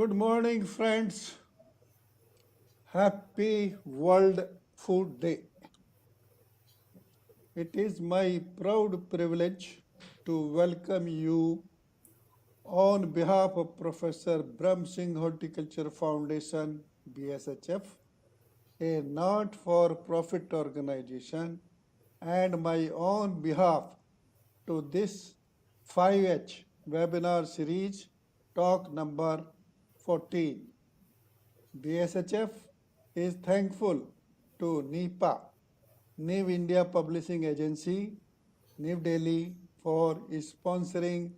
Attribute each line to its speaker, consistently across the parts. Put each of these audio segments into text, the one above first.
Speaker 1: Good morning, friends. Happy World Food Day. It is my proud privilege to welcome you on behalf of Professor Brahm Singh Horticulture Foundation, BSHF, a not for profit organization, and my own behalf to this 5H webinar series, talk number 14. BSHF is thankful to NIPA, New India Publishing Agency, New Delhi, for sponsoring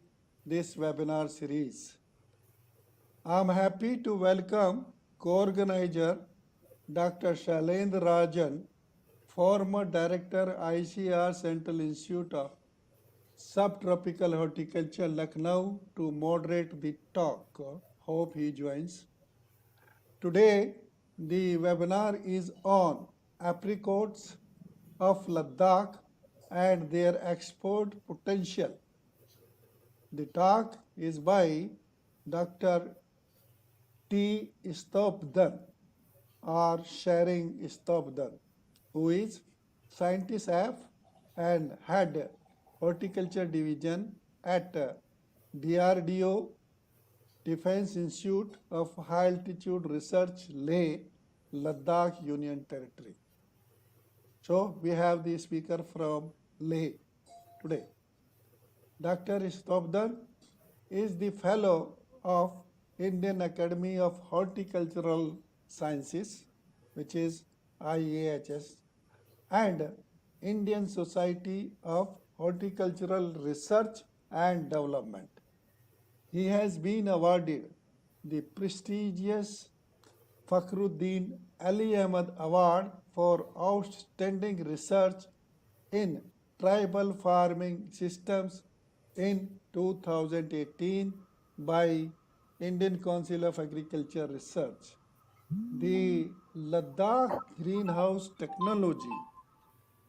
Speaker 1: this webinar series. I am happy to welcome co-organizer Dr. Shailendra Rajan, former director ICR Central Institute of Subtropical Horticulture, Lucknow, to moderate the talk. Hope he joins. Today, the webinar is on apricots of Ladakh and their export potential. The talk is by Dr. T. Stopdan or Sharing Stopdan, who is Scientist F and Head Horticulture Division at DRDO Defense Institute of High Altitude Research, Leh, Ladakh Union Territory. So we have the speaker from Leh today. Dr. Stopdan is the fellow of Indian Academy of Horticultural Sciences, which is IAHS, and Indian Society of Horticultural Research and Development. He has been awarded the prestigious Fakhruddin Ali Ahmad Award for Outstanding Research in Tribal Farming Systems in 2018 by Indian Council of Agriculture Research. The Ladakh greenhouse technology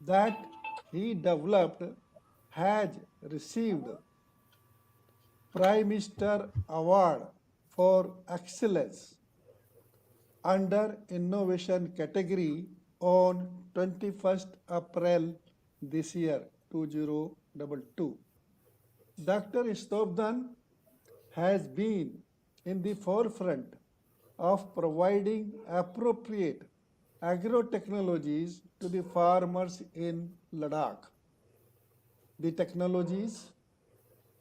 Speaker 1: that he developed has received Prime Minister Award for Excellence under Innovation category on 21st April this year, 2022. Dr. Stopdan has been in the forefront of providing appropriate agro-technologies to the farmers in Ladakh. The technologies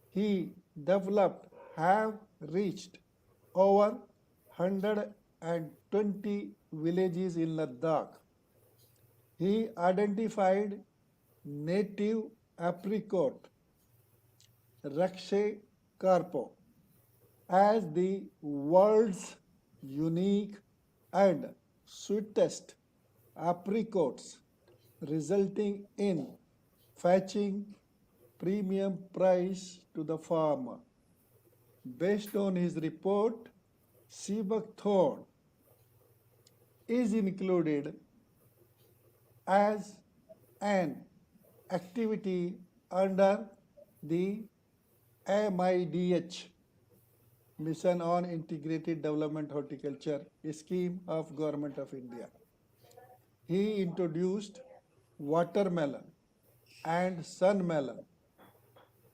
Speaker 1: he developed have reached over 120 villages in Ladakh. He identified native apricot Rakshe Carpo as the world's unique and sweetest apricots, resulting in fetching premium price to the farmer. Based on his report, Seabuckthorn is included as an activity under the MIDH, Mission on Integrated Development Horticulture scheme of Government of India. He introduced watermelon and sun melon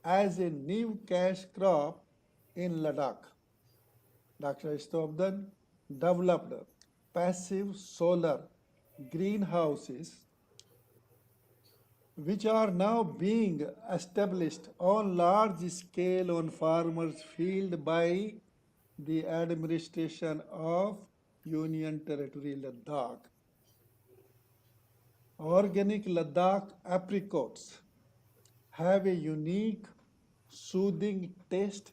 Speaker 1: as a new cash crop in Ladakh. Dr. Stopdan developed passive solar greenhouses which are now being established on large scale on farmers' field by the administration of Union Territory Ladakh. Organic Ladakh apricots have a unique, soothing taste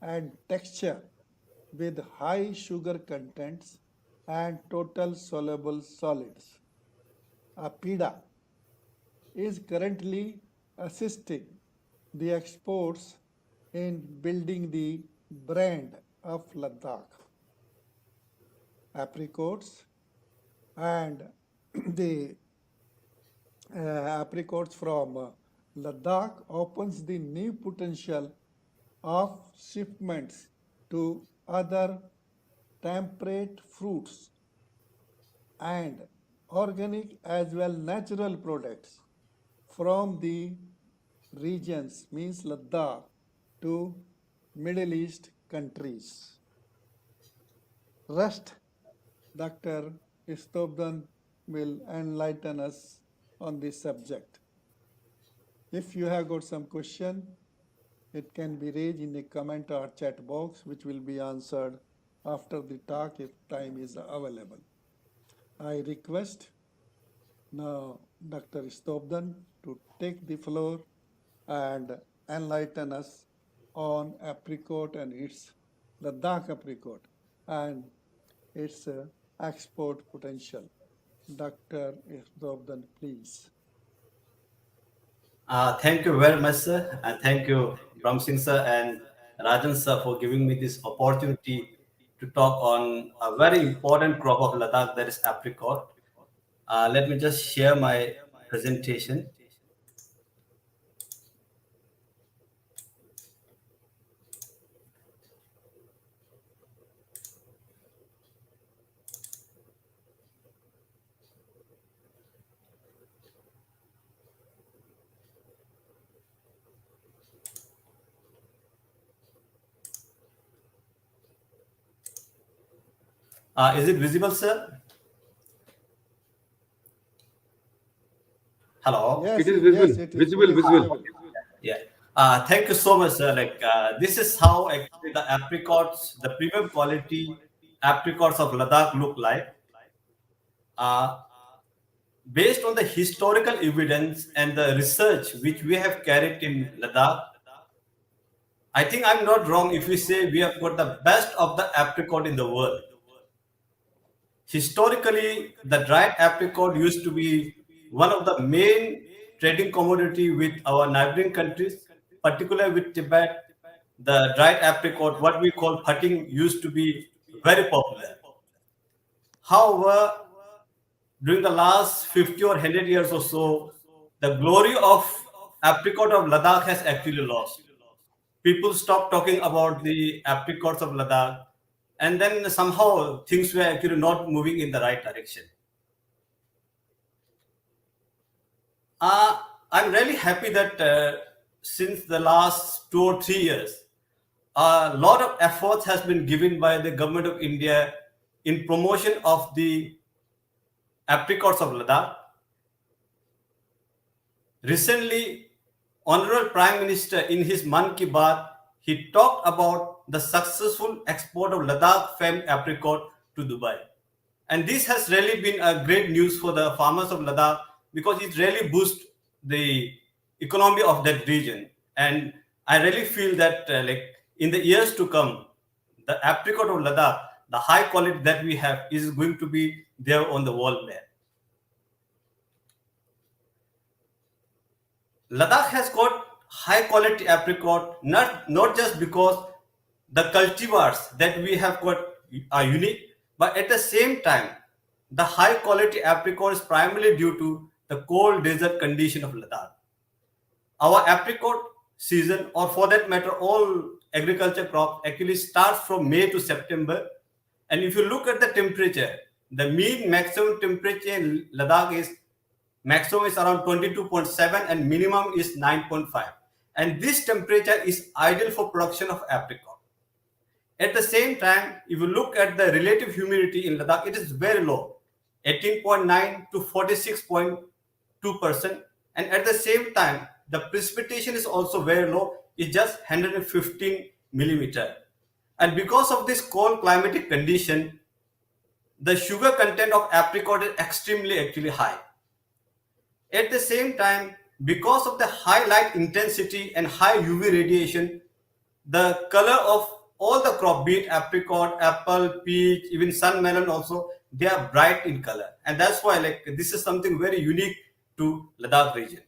Speaker 1: and texture with high sugar contents and total soluble solids. Apida is currently assisting the exports in building the brand of Ladakh. Apricots and the apricots from Ladakh opens the new potential of shipments to other temperate fruits, and organic as well natural products from the regions means Ladakh to Middle East countries. Rest Dr. Istobdan will enlighten us on this subject. If you have got some question, it can be raised in the comment or chat box, which will be answered after the talk if time is available. I request now Dr. Istobdan to take the floor and enlighten us on apricot and its Ladakh apricot and its export potential. Dr. Istobdan, please.
Speaker 2: Thank you very much, sir, and thank you, Bram Singh sir and Rajan sir, for giving me this opportunity to talk on a very important crop of Ladakh, that is apricot. Let me just share my presentation. Is it visible, sir? Hello.
Speaker 3: It
Speaker 1: Yes,
Speaker 3: is
Speaker 1: yes,
Speaker 3: visible,
Speaker 1: it is
Speaker 3: visible,
Speaker 1: fully
Speaker 3: visible.
Speaker 1: visible.
Speaker 2: Yeah. Thank you so much, sir. This is how actually the apricots, the premium quality apricots of Ladakh look like. Uh, Based on the historical evidence and the research which we have carried in Ladakh, I think I'm not wrong if we say we have got the best of the apricot in the world. Historically, the dried apricot used to be one of the main trading commodity with our neighboring countries, particularly with Tibet. The dried apricot, what we call putting, used to be very popular. However, during the last 50 or 100 years or so, the glory of apricot of Ladakh has actually lost. People stopped talking about the apricots of Ladakh, and then somehow things were actually not moving in the right direction. Uh, I'm really happy that since the last 2 or 3 years, a lot of efforts has been given by the government of India in promotion of the apricots of Ladakh. Recently, Honorable Prime Minister in his Man Ki Baat, he talked about the successful export of Ladakh famed apricot to Dubai. And this has really been a great news for the farmers of Ladakh because it really boosts the economy of that region. And I really feel that in the years to come, the apricot of Ladakh, the high quality that we have, is going to be there on the world map. Ladakh has got high quality apricot, not just because the cultivars that we have got are unique, but at the same time, the high quality apricot is primarily due to the cold desert condition of Ladakh. Our apricot season, or for that matter, all agriculture crops actually starts from May to September. And if you look at the temperature, the mean maximum temperature in Ladakh is maximum is around 22.7 and minimum is 9.5. And this temperature is ideal for production of apricot. At the same time, if you look at the relative humidity in Ladakh, it is very low, 18.9 to 46.2%. And at the same time, the precipitation is also very low, it's just 115 millimeter. And because of this cold climatic condition, the sugar content of apricot is extremely actually high. At the same time, because of the high light intensity and high UV radiation, the color of all the crop, be it apricot, apple, peach, even sun melon also, they are bright in color. And that's why this is something very unique to Ladakh region.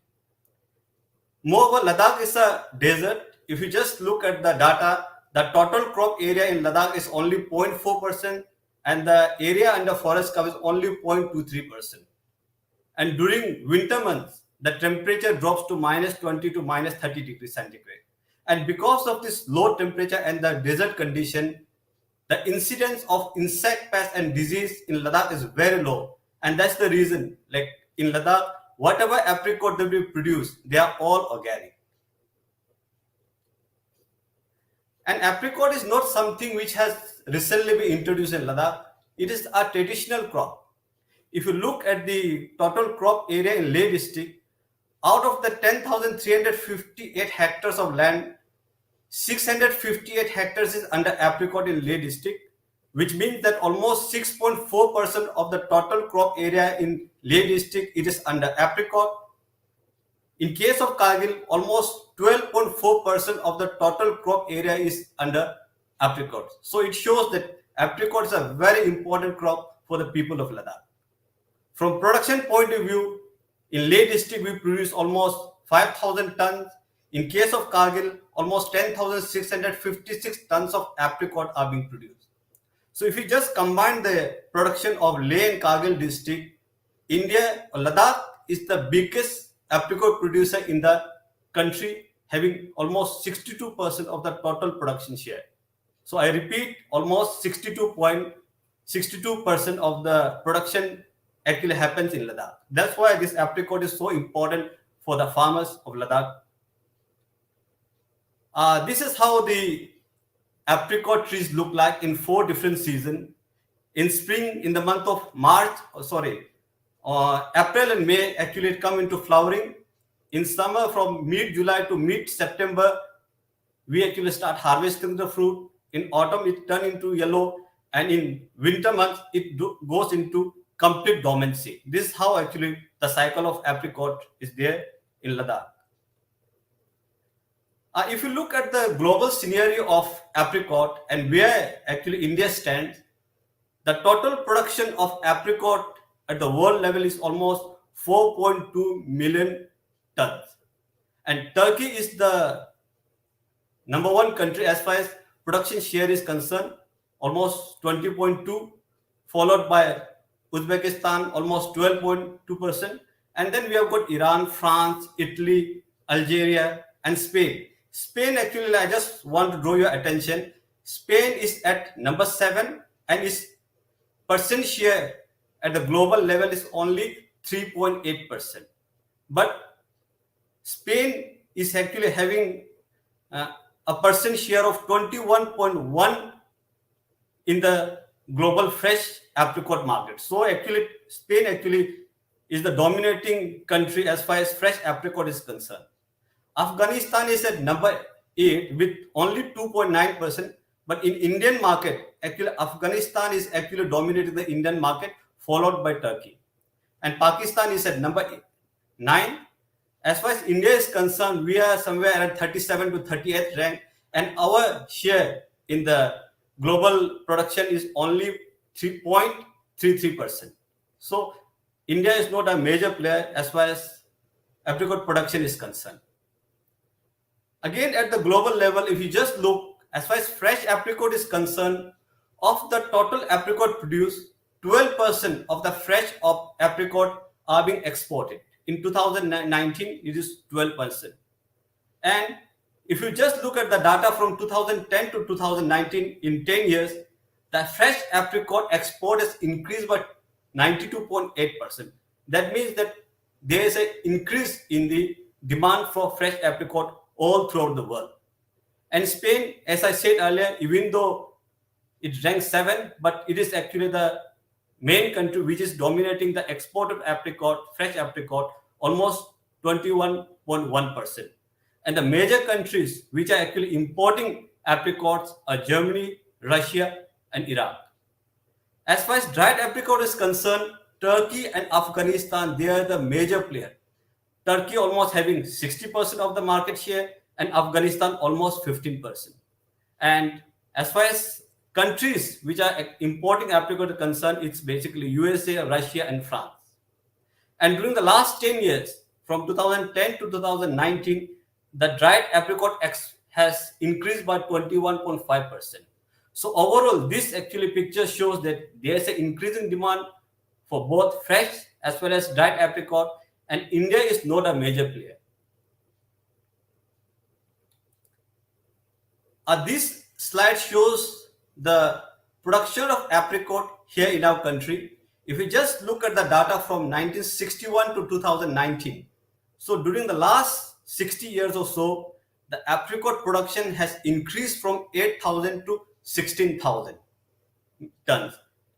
Speaker 2: Moreover, Ladakh is a desert. If you just look at the data, the total crop area in Ladakh is only 0.4%, and the area under forest cover is only 0.23%. And during winter months, the temperature drops to -20 to -30 degrees centigrade. And because of this low temperature and the desert condition, the incidence of insect pests and disease in Ladakh is very low. And that's the reason, like in Ladakh, whatever apricot that we produce, they are all organic. And apricot is not something which has recently been introduced in Ladakh. It is a traditional crop. If you look at the total crop area in Leh district, out of the 10,358 hectares of land, 658 hectares is under apricot in Leh district, which means that almost 6.4% of the total crop area in Leh district it is under apricot. In case of Kargil, almost 12.4% of the total crop area is under apricots. So it shows that apricots are a very important crop for the people of Ladakh. From production point of view, in Leh district we produce almost 5,000 tons. In case of Kargil, almost 10,656 tons of apricot are being produced. So if you just combine the production of Leh and Kargil district, Ladakh is the biggest apricot producer in the country, having almost 62% of the total production share. So I repeat, almost 62% of the production actually happens in Ladakh. That's why this apricot is so important for the farmers of Ladakh. This is how the apricot trees look like in 4 different seasons. In spring, in the month of April and May, actually it come into flowering. In summer, from mid-July to mid-September, we actually start harvesting the fruit. In autumn, it turn into yellow, and in winter months, it goes into complete dormancy. This is how actually the cycle of apricot is there in Ladakh. If you look at the global scenario of apricot and where actually India stands, the total production of apricot at the world level is almost 4.2 million tons. And Turkey is the number one country as far as production share is concerned, almost 20.2, followed by Uzbekistan, almost 12.2%. And then we have got Iran, France, Italy, Algeria, and Spain. Spain, actually, I just want to draw your attention. Spain is at number 7 and its percent share at the global level is only 3.8%. But Spain is actually having a percent share of 21.1 in the global fresh apricot market. So actually, Spain actually is the dominating country as far as fresh apricot is concerned. Afghanistan is at number 8 with only 2.9%. But in Indian market, actually Afghanistan is actually dominating the Indian market, followed by Turkey. And Pakistan is at number 9. As far as India is concerned, we are somewhere at 37 to 38th rank, and our share in the global production is only 3.33%. So India is not a major player as far as apricot production is concerned. Again, at the global level, if you just look, as far as fresh apricot is concerned, of the total apricot produced, 12% of the fresh apricot are being exported. In 2019, it is 12%. And if you just look at the data from 2010 to 2019, in 10 years, the fresh apricot export has increased by 92.8%. That means that there is an increase in the demand for fresh apricot all throughout the world. And Spain, as I said earlier, even though it ranks 7, but it is actually the main country which is dominating the export of apricot, fresh apricot, almost 21.1%. And the major countries which are actually importing apricots are Germany, Russia, and Iraq. As far as dried apricot is concerned, Turkey and Afghanistan, they are the major player. Turkey almost having 60% of the market share, and Afghanistan almost 15%. And as far as countries which are importing apricot are concerned, it's basically USA, Russia, and France. And during the last 10 years, from 2010 to 2019, the dried apricot has increased by 21.5%. So overall, this actually picture shows that there is an increasing demand for both fresh as well as dried apricot, and India is not a major player. This slide shows the production of apricot here in our country, if we just look at the data from 1961 to 2019, so during the last 60 years or so, the apricot production has increased from 8,000 to 16,000 tons.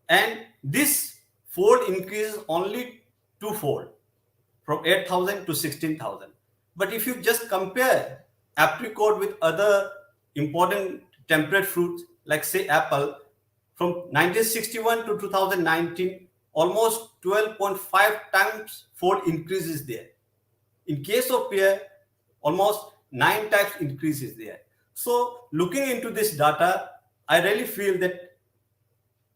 Speaker 2: And this fold increase is only twofold, from 8,000 to 16,000. But if you just compare apricot with other important temperate fruits, like say apple, from 1961 to 2019, almost 12.5 times fold increase is there. In case of pear, almost 9 times increase is there. So looking into this data, I really feel that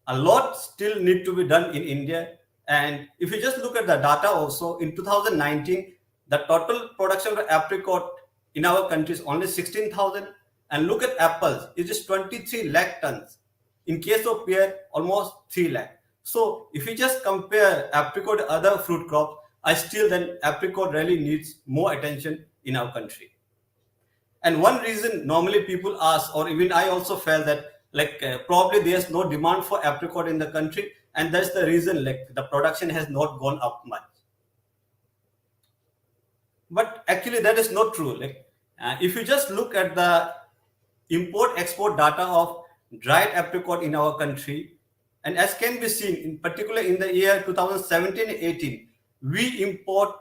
Speaker 2: a lot still need to be done in India. And if you just look at the data also, in 2019, the total production of apricot in our country is only 16,000. And look at apples, it is 23 lakh tons. In case of pear, almost 3 lakh. So if you just compare apricot to other fruit crops, I still then apricot really needs more attention in our country. And one reason normally people ask, or even I also felt that probably there's no demand for apricot in the country, and that's the reason like the production has not gone up much. But actually that is not true. If you just look at the import export data of dried apricot in our country, and as can be seen in particular in the year 2017-18, we import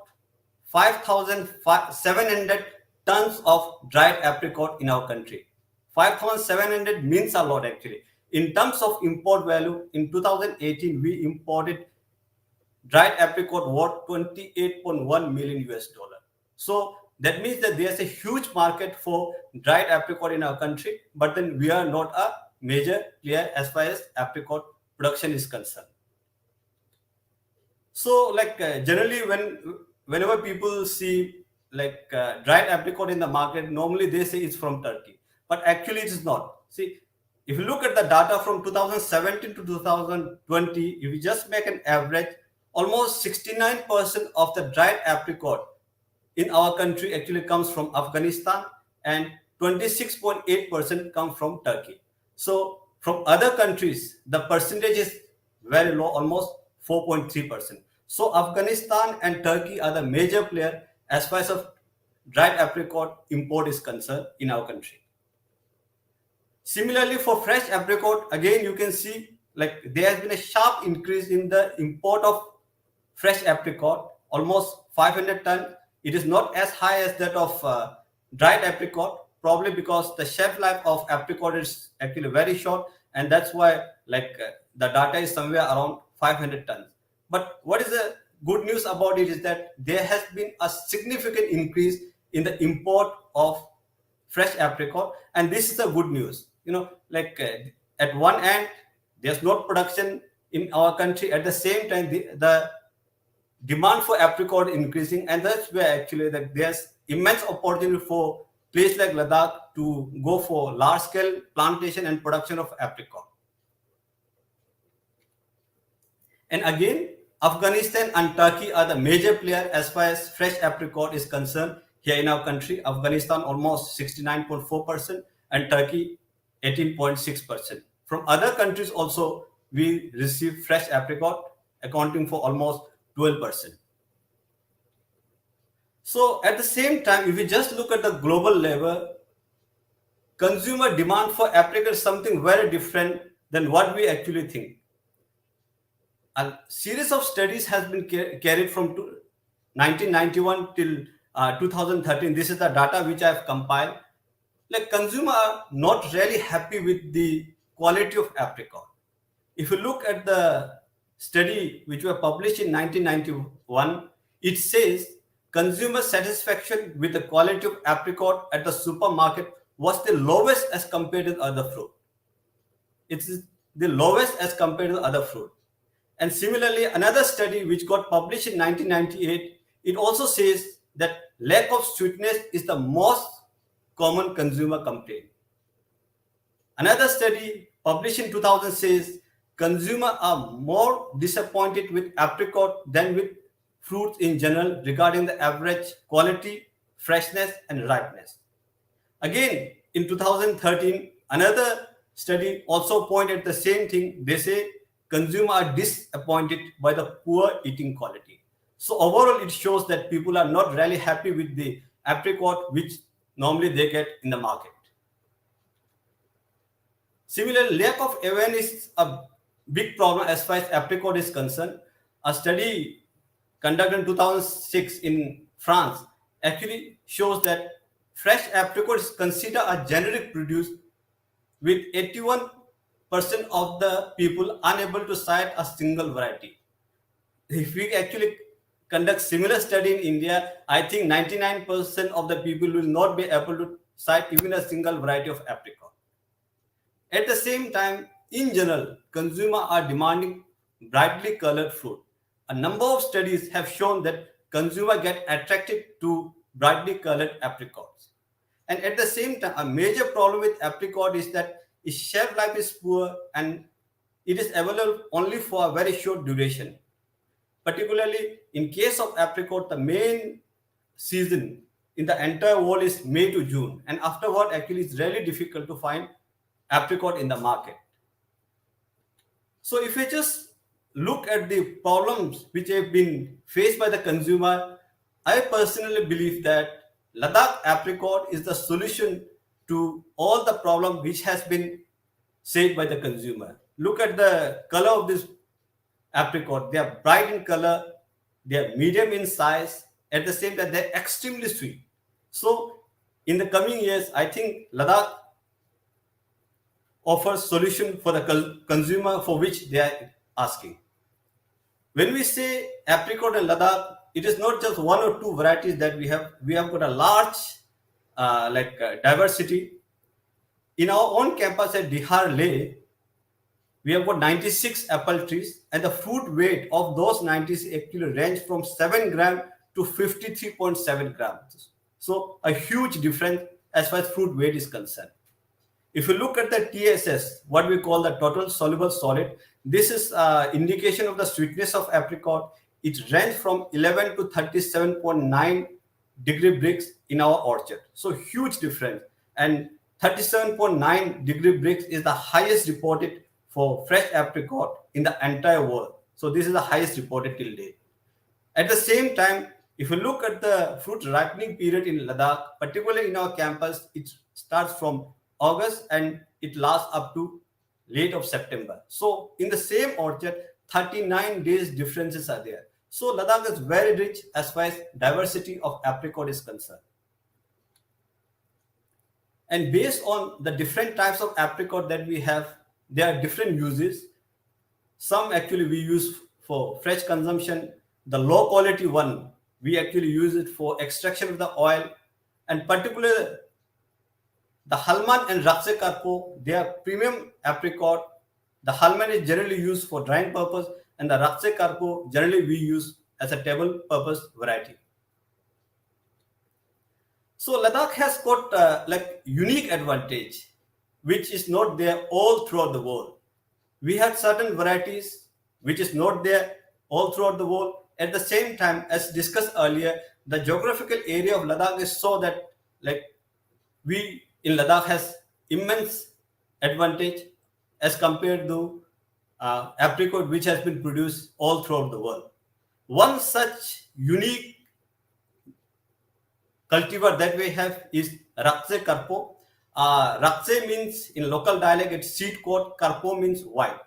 Speaker 2: 5,700 tons of dried apricot in our country. 5,700 means a lot actually. In terms of import value, in 2018 we imported dried apricot worth 28.1 million US dollar. So that means that there's a huge market for dried apricot in our country, but then we are not a major player as far as apricot production is concerned. So generally whenever people see dried apricot in the market, normally they say it's from Turkey, but actually it is not. See, if you look at the data from 2017 to 2020, if you just make an average, almost 69% of the dried apricot in our country actually comes from Afghanistan, and 26.8% come from Turkey. So from other countries, the percentage is very low, almost 4.3%. So Afghanistan and Turkey are the major player as far as of dried apricot import is concerned in our country. Similarly, for fresh apricot, again you can see there has been a sharp increase in the import of fresh apricot, almost 500 tons. It is not as high as that of dried apricot, probably because the shelf life of apricot is actually very short, and that's why the data is somewhere around 500 tons. But what is the good news about it is that there has been a significant increase in the import of fresh apricot, and this is the good news. At one end, there's no production in our country. At the same time, the demand for apricot increasing, and that's where actually there's immense opportunity for place like Ladakh to go for large scale plantation and production of apricot. And again, Afghanistan and Turkey are the major players as far as fresh apricot is concerned here in our country. Afghanistan almost 69.4% and Turkey 18.6%. From other countries also we receive fresh apricot, accounting for almost 12%. So at the same time, if we just look at the global level, consumer demand for apricot is something very different than what we actually think. A series of studies has been carried from 1991 till 2013. This is the data which I have compiled. Consumers are not really happy with the quality of apricot. If you look at the study which were published in 1991, it says consumer satisfaction with the quality of apricot at the supermarket was the lowest as compared to other fruit. It's the lowest as compared to other fruit. And similarly, another study which got published in 1998, it also says that lack of sweetness is the most common consumer complaint. Another study published in 2000 says consumers are more disappointed with apricot than with fruits in general regarding the average quality, freshness, and ripeness. Again, in 2013, another study also point at the same thing. They say consumers are disappointed by the poor eating quality. So overall, it shows that people are not really happy with the apricot which normally they get in the market. Similarly, lack of awareness is a big problem as far as apricot is concerned. A study conducted in 2006 in France actually shows that fresh apricot is considered a generic produce, with 81% of the people unable to cite a single variety. If we actually conduct similar study in India, I think 99% of the people will not be able to cite even a single variety of apricot. At the same time, in general, consumers are demanding brightly colored fruit. A number of studies have shown that consumers get attracted to brightly colored apricots. And at the same time, a major problem with apricot is that its shelf life is poor and it is available only for a very short duration. Particularly in case of apricot, the main season in the entire world is May to June, and afterward, actually, it's really difficult to find apricot in the market. So, if we just look at the problems which have been faced by the consumer, I personally believe that Ladakh apricot is the solution to all the problem which has been said by the consumer. Look at the color of this apricot. They are bright in color, they are medium in size, at the same time, they're extremely sweet. So, in the coming years, I think Ladakh offers solution for the consumer for which they are asking. When we say apricot and Ladakh, it is not just one or two varieties that we have. We have got a large diversity. In our own campus at Dihar Leh, we have got 96 apple trees, and the fruit weight of those 96 actually range from 7 gram to 53.7 grams. So a huge difference as far as fruit weight is concerned. If you look at the TSS, what we call the total soluble solid, this is indication of the sweetness of apricot. It ranges from 11 to 37.9 degree Brix in our orchard. So huge difference. And 37.9 degree Brix is the highest reported for fresh apricot in the entire world. So this is the highest reported till date. At the same time, if you look at the fruit ripening period in Ladakh, particularly in our campus, it starts from August and it lasts up to late of September. So in the same orchard, 39 days differences are there. So Ladakh is very rich as far as diversity of apricot is concerned. And based on the different types of apricot that we have, there are different uses. Some actually we use for fresh consumption. The low quality one, we actually use it for extraction of the oil. And particularly the Halman and Rakse Karpo, they are premium apricot. The Halman is generally used for drying purpose, and the Rakse Karpo generally we use as a table purpose variety. So Ladakh has got unique advantage, which is not there all throughout the world. We had certain varieties which is not there all throughout the world. At the same time, as discussed earlier, the geographical area of Ladakh is so that we in Ladakh has immense advantage as compared to apricot which has been produced all throughout the world. One such unique cultivar that we have is Rakse Karpo. Rakse means in local dialect it's seed coat, Karpo means white.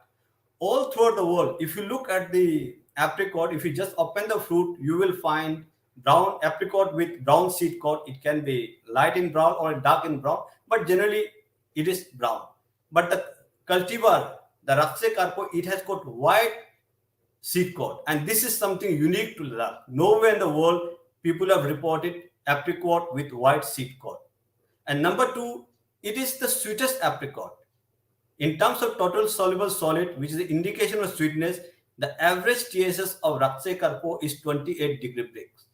Speaker 2: All throughout the world, if you look at the apricot, if you just open the fruit, you will find brown apricot with brown seed coat. It can be light in brown or dark in brown, but generally it is brown. But the cultivar, the Rakse Karpo, it has got white seed coat, and this is something unique to Ladakh. Nowhere in the world people have reported apricot with white seed coat. And number two, it is the sweetest apricot. In terms of total soluble solid, which is the indication of sweetness, the average TSS of Rakse Karpo is 28 degree Brix.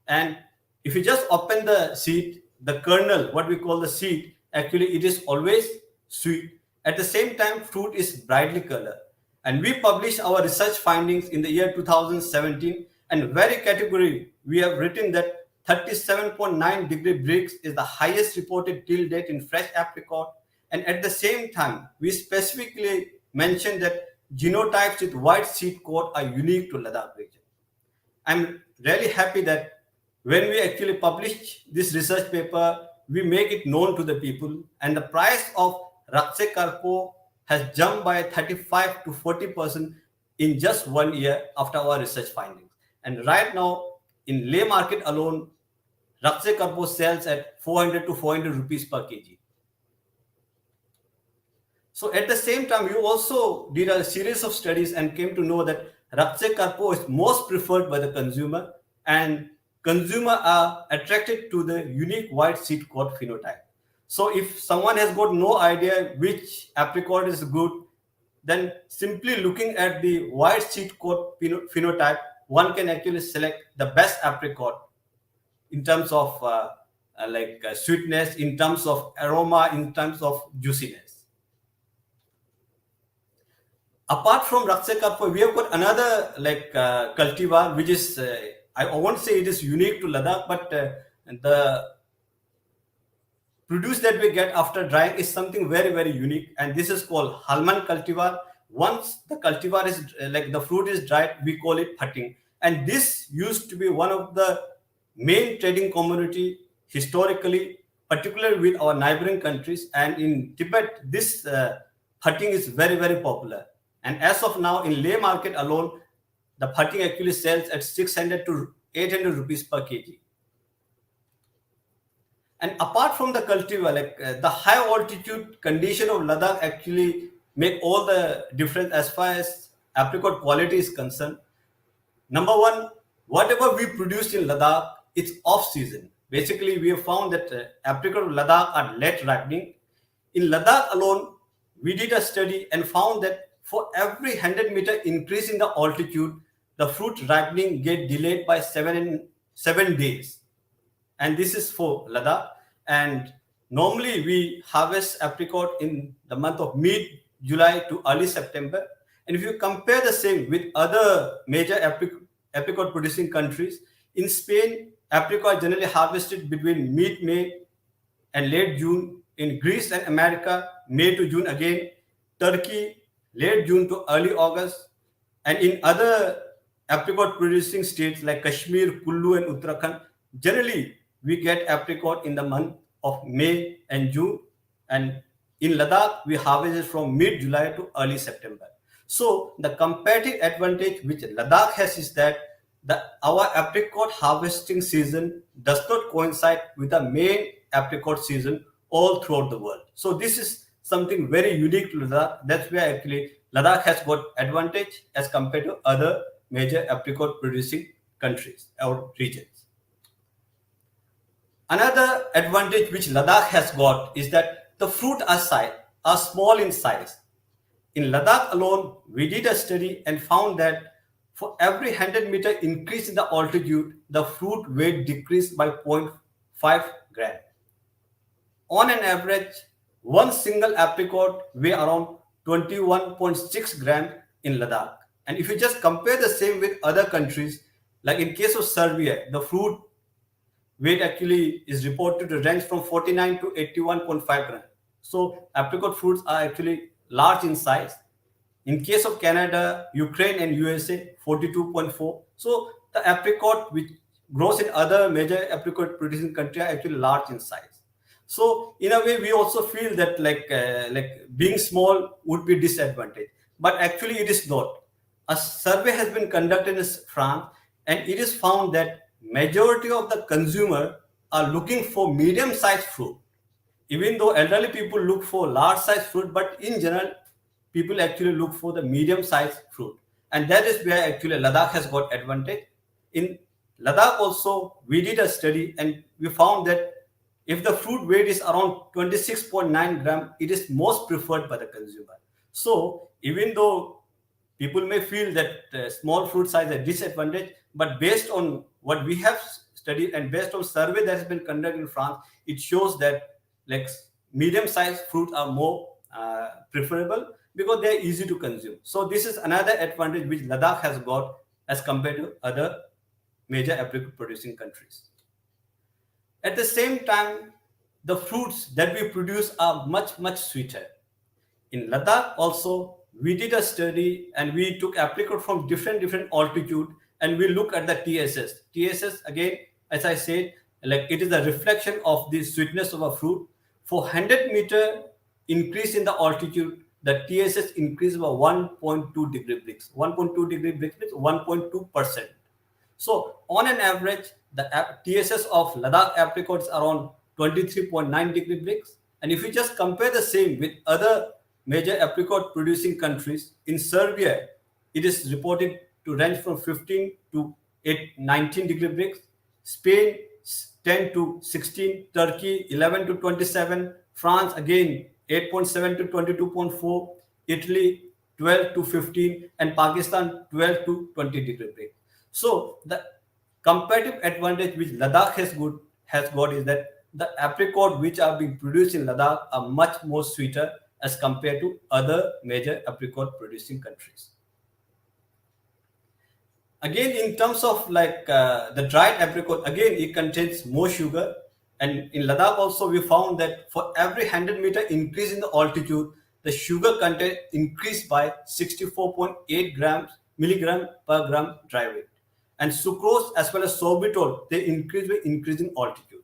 Speaker 2: And if you just open the seed, the kernel, what we call the seed, actually it is always sweet. At the same time, fruit is brightly colored. And we published our research findings in the year 2017, and very category, we have written that 37.9 degree Brix is the highest reported till date in fresh apricot, And at the same time, we specifically mentioned that genotypes with white seed coat are unique to Ladakh region. I'm really happy that when we actually publish this research paper, we make it known to the people, and the price of Rakse Karpo has jumped by 35 to 40% in just 1 year after our research findings. And right now, in Leh market alone, Rakse Karpo sells at 400 to 400 rupees per kg. So at the same time, you also did a series of studies and came to know that Rakse Karpo is most preferred by the consumer, and consumer are attracted to the unique white seed coat phenotype. So if someone has got no idea which apricot is good, then simply looking at the white seed coat phenotype, one can actually select the best apricot in terms of sweetness, in terms of aroma, in terms of juiciness. Apart from Rakse Kappa, we have got another cultivar, which is I won't say it is unique to Ladakh, but the produce that we get after drying is something very very unique, and this is called Halman cultivar. Once the cultivar is the fruit is dried, we call it phatting, and this used to be one of the main trading commodity historically, particularly with our neighboring countries. And in Tibet, this phatting is very very popular, and as of now in Leh market alone, the phatting actually sells at 600 to 800 rupees per kg. And apart from the cultivar, the high altitude condition of Ladakh actually make all the difference as far as apricot quality is concerned. Number one, whatever we produce in Ladakh, it's off season. Basically, we have found that apricot of Ladakh are late ripening. In Ladakh alone, we did a study and found that for every 100-meter increase in the altitude, the fruit ripening get delayed by 7 days, and this is for Ladakh. And normally we harvest apricot in the month of mid July to early September. And if you compare the same with other major apricot producing countries, in Spain, apricot generally harvested between mid May and late June. In Greece and America, May to June again. Turkey, late June to early August. And in other apricot producing states like Kashmir, Kullu, and Uttarakhand, generally we get apricot in the month of May and June. And in Ladakh, we harvest it from mid July to early September. So the comparative advantage which Ladakh has is that our apricot harvesting season does not coincide with the main apricot season all throughout the world. So this is something very unique to Ladakh. That's where actually Ladakh has got advantage as compared to other major apricot producing countries or regions. Another advantage which Ladakh has got is that the fruit are small in size. In Ladakh alone, we did a study and found that for every 100-meter increase in the altitude, the fruit weight decreased by zero point 0.5 gram. On an average, one single apricot weigh around 21.6 grams in Ladakh. And if you just compare the same with other countries, like in case of Serbia, the fruit weight actually is reported to range from 49 to 81.5 grams. So apricot fruits are actually large in size. In case of Canada, Ukraine, and USA, 42.4. So the apricot which grows in other major apricot producing countries are actually large in size. So in a way, we also feel that being small would be disadvantage, but actually it is not. A survey has been conducted in France, and it is found that majority of the consumer are looking for medium-sized fruit. Even though elderly people look for large-sized fruit, but in general, people actually look for the medium-sized fruit, and that is where actually Ladakh has got advantage. In Ladakh also, we did a study and we found that if the fruit weight is around 26.9 gram, it is most preferred by the consumer. So even though people may feel that small fruit size is a disadvantage, but based on what we have studied and based on survey that has been conducted in France, it shows that medium-sized fruit are more preferable because they are easy to consume. So this is another advantage which Ladakh has got as compared to other major apricot producing countries. At the same time, the fruits that we produce are much, much sweeter. In Ladakh also, we did a study and we took apricot from different altitude and we look at the TSS. TSS again, as I said, like it is a reflection of the sweetness of a fruit. For 100-meter increase in the altitude, the TSS increased by 1.2 degree Brix. 1.2 degree Brix means 1.2%. So on an average, the TSS of Ladakh apricots are around 23.9 degree Brix. And if you just compare the same with other major apricot producing countries, in Serbia, it is reported to range from 15 to 19 degree Brix. Spain 10 to 16, Turkey 11 to 27, France again 8.7 to 22.4, Italy 12 to 15, and Pakistan 12 to 20 degree Brix. So the comparative advantage which Ladakh has got is that the apricot which are being produced in Ladakh are much more sweeter as compared to other major apricot producing countries. Again, in terms of like the dried apricot, again it contains more sugar. And in Ladakh also we found that for every 100-meter increase in the altitude, the sugar content increased by 64.8 grams milligram per gram dry weight. And sucrose as well as sorbitol, they increase with increasing altitude.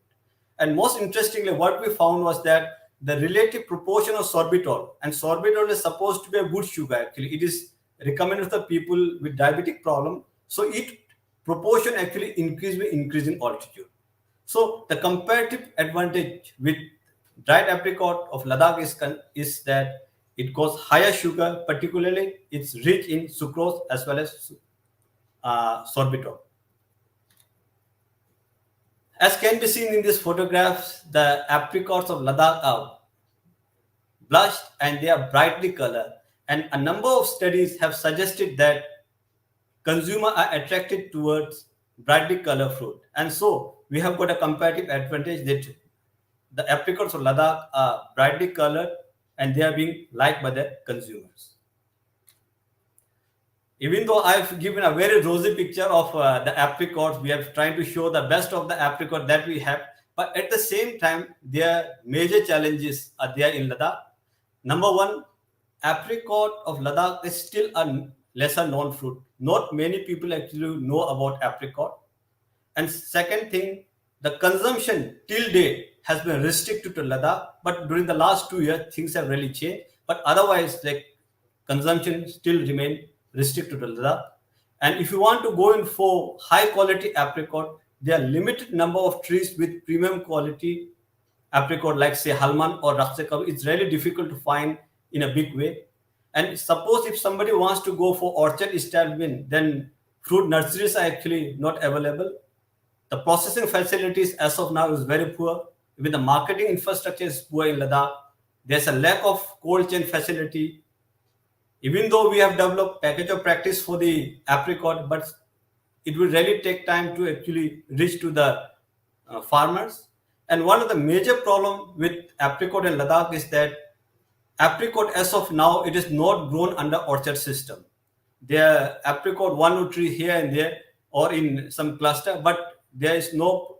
Speaker 2: And most interestingly, what we found was that the relative proportion of sorbitol, and sorbitol is supposed to be a good sugar actually. It is recommended for people with diabetic problem. So it proportion actually increase with increasing altitude. So the comparative advantage with dried apricot of Ladakh is that it goes higher sugar, particularly it's rich in sucrose as well as sorbitol. As can be seen in these photographs, the apricots of Ladakh are blushed and they are brightly colored. And a number of studies have suggested that consumers are attracted towards brightly colored fruit. And so we have got a comparative advantage that the apricots of Ladakh are brightly colored and they are being liked by the consumers. Even though I've given a very rosy picture of the apricots, we are trying to show the best of the apricot that we have. But at the same time, their major challenges are there in Ladakh. Number one, apricot of Ladakh is still a lesser known fruit. Not many people actually know about apricot. And second thing, the consumption till date has been restricted to Ladakh. But during the last 2 years, things have really changed. But otherwise, like consumption still remain restricted to Ladakh. And if you want to go in for high quality apricot, there are limited number of trees with premium quality apricot like say Halman or Rakshakab. It's really difficult to find in a big way. And suppose if somebody wants to go for orchard establishment, then fruit nurseries are actually not available. The processing facilities as of now is very poor. Even the marketing infrastructure is poor in Ladakh. There's a lack of cold chain facility. Even though we have developed package of practice for the apricot, but it will really take time to actually reach to the farmers. And one of the major problem with apricot in Ladakh is that apricot as of now, it is not grown under orchard system. There are apricot one or tree here and there or in some cluster, but there is no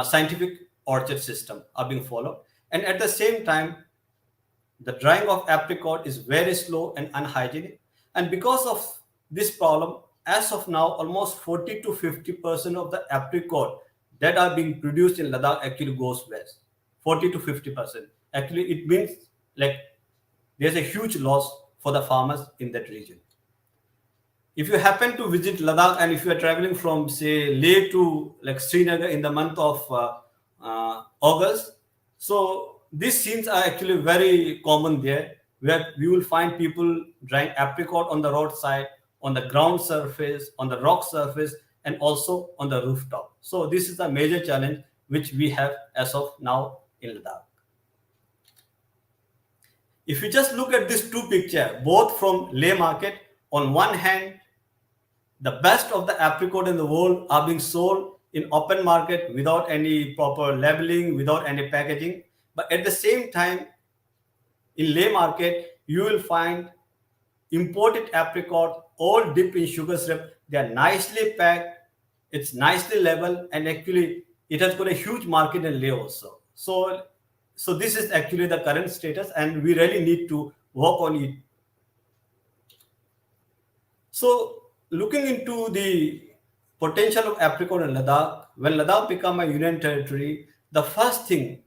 Speaker 2: scientific orchard system are being followed. And at the same time, the drying of apricot is very slow and unhygienic. And because of this problem, as of now, almost 40 to 50% of the apricot that are being produced in Ladakh actually goes west. 40 to 50%. Actually, it means like there's a huge loss for the farmers in that region. If you happen to visit Ladakh and if you are traveling from say Leh to like Srinagar in the month of August, so these scenes are actually very common there, where we will find people drying apricot on the roadside, on the ground surface, on the rock surface, and also on the rooftop. So this is a major challenge which we have as of now in Ladakh. If you just look at these two pictures, both from Leh market, on one hand, the best of the apricot in the world are being sold in open market without any proper labeling, without any packaging. But at the same time, in Leh market, you will find imported apricot all dipped in sugar syrup. They are nicely packed, it's nicely labeled, and actually it has got a huge market in Leh also. So, so this is actually the current status, and we really need to work on it. So, looking into the potential of apricot in Ladakh, when Ladakh become a union territory, the first thing